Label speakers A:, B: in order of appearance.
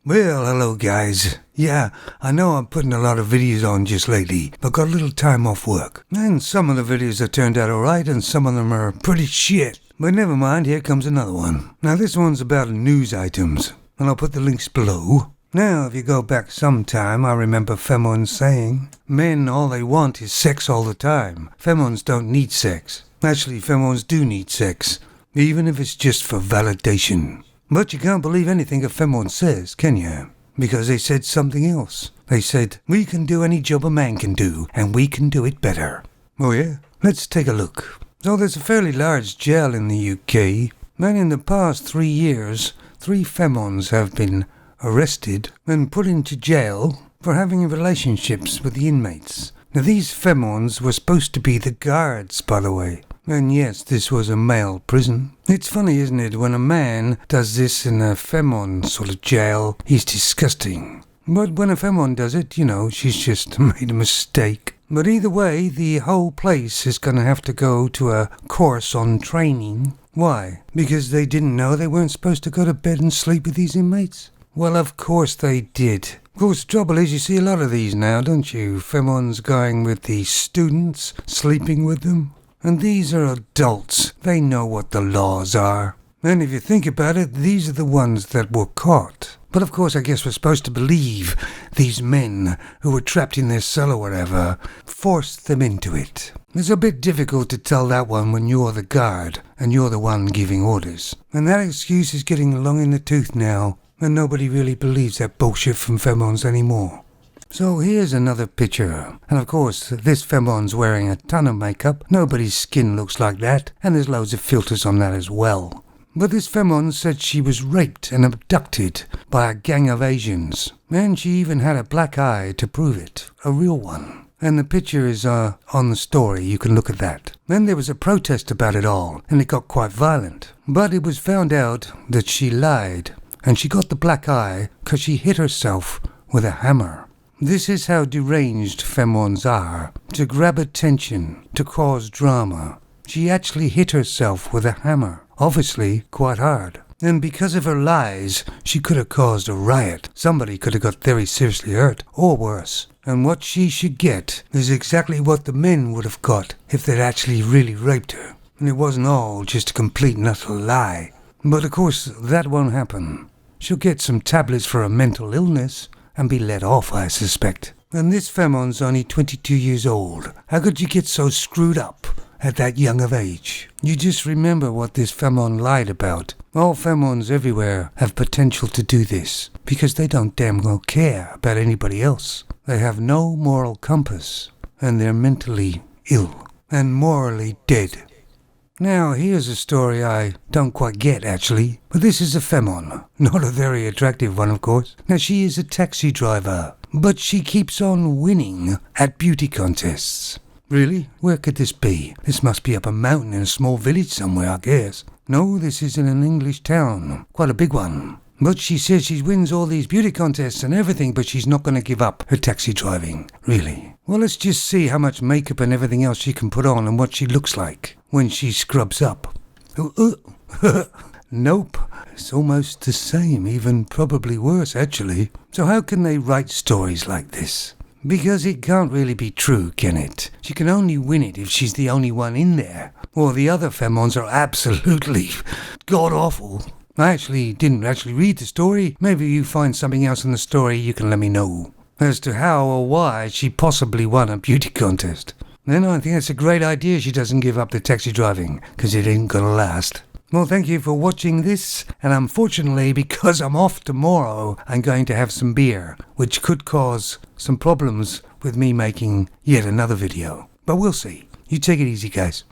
A: Well, hello guys. Yeah, I know I'm putting a lot of videos on just lately, but got a little time off work. And some of the videos have turned out alright and some of them are pretty shit. But never mind, here comes another one. Now this one's about news items, and I'll put the links below. Now, if you go back some time, I remember Femons saying, men, all they want is sex all the time. Femons don't need sex. Actually, Femons do need sex, even if it's just for validation. But you can't believe anything a Femon says, can you? Because they said something else. They said, we can do any job a man can do, and we can do it better. Oh yeah? Let's take a look. So there's a fairly large jail in the UK, and in the past 3 years, 3 Femons have been arrested and put into jail for having relationships with the inmates. Now these Femons were supposed to be the guards, by the way. And yes, this was a male prison. It's funny, isn't it, when a man does this in a Femon sort of jail, he's disgusting. But when a Femon does it, she's just made a mistake. But either way, the whole place is going to have to go to a course on training. Why? Because they didn't know they weren't supposed to go to bed and sleep with these inmates? Well, of course they did. Of course, the trouble is you see a lot of these now, don't you? Femons going with the students, sleeping with them. And these are adults. They know what the laws are. And if you think about it, these are the ones that were caught. But of course, I guess we're supposed to believe these men who were trapped in their cell or whatever forced them into it. It's a bit difficult to tell that one when you're the guard and you're the one giving orders. And that excuse is getting long in the tooth now, and nobody really believes that bullshit from Femons anymore. So here's another picture, and of course this Femon's wearing a ton of makeup, nobody's skin looks like that, and there's loads of filters on that as well. But this Femon said she was raped and abducted by a gang of Asians, and she even had a black eye to prove it, a real one. And the picture is on the story, you can look at that. Then there was a protest about it all, and it got quite violent. But it was found out that she lied, and she got the black eye because she hit herself with a hammer. This is how deranged Femons are, to grab attention, to cause drama. She actually hit herself with a hammer, obviously quite hard. And because of her lies, she could have caused a riot. Somebody could have got very seriously hurt, or worse. And what she should get is exactly what the men would have got if they'd actually really raped her. And it wasn't all just a complete and utter lie. But of course, that won't happen. She'll get some tablets for a mental illness, and be let off, I suspect. And this Femon's only 22 years old. How could you get so screwed up at that young of age? You just remember what this Femon lied about. All Femons everywhere have potential to do this, because they don't damn well care about anybody else. They have no moral compass, and they're mentally ill, and morally dead. Now, here's a story I don't quite get, actually. But this is a Femon. Not a very attractive one, of course. Now, she is a taxi driver, but she keeps on winning at beauty contests. Really? Where could this be? This must be up a mountain in a small village somewhere, I guess. No, this is in an English town. Quite a big one. But she says she wins all these beauty contests and everything, but she's not going to give up her taxi driving. Really? Well, let's just see how much makeup and everything else she can put on and what she looks like when she scrubs up. Nope. It's almost the same, even probably worse, actually. So how can they write stories like this? Because it can't really be true, can it? She can only win it if she's the only one in there. Or the other Femons are absolutely god-awful. I actually didn't read the story. Maybe you find something else in the story you can let me know as to how or why she possibly won a beauty contest. Then I think it's a great idea she doesn't give up the taxi driving, because it ain't gonna last. Well, thank you for watching this, and unfortunately, because I'm off tomorrow, I'm going to have some beer, which could cause some problems with me making yet another video. But we'll see. You take it easy, guys.